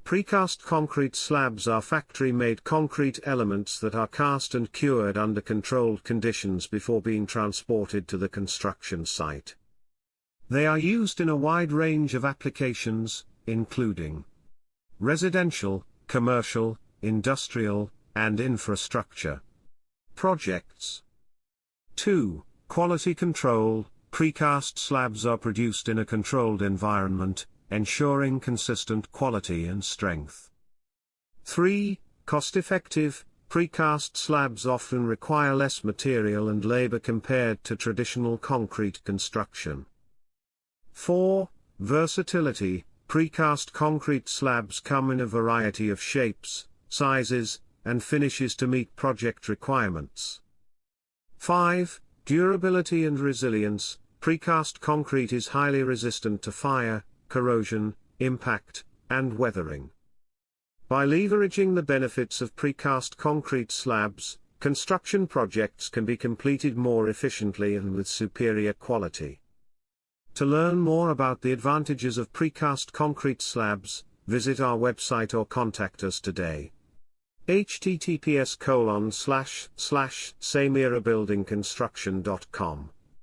Precast concrete slabs are factory-made concrete elements that are cast and cured under controlled conditions before being transported to the construction site. They are used in a wide range of applications, including residential, commercial, industrial, and infrastructure projects. 2. Quality control. Precast slabs are produced in a controlled environment, ensuring consistent quality and strength. 3. Cost-effective. Precast slabs often require less material and labor compared to traditional concrete construction. 4. Versatility. Precast concrete slabs come in a variety of shapes, sizes, and finishes to meet project requirements. 5. Durability and resilience. Precast concrete is highly resistant to fire, corrosion, impact, and weathering. By leveraging the benefits of precast concrete slabs, construction projects can be completed more efficiently and with superior quality. To learn more about the advantages of precast concrete slabs, visit our website or contact us today. https://samirabuildingconstruction.com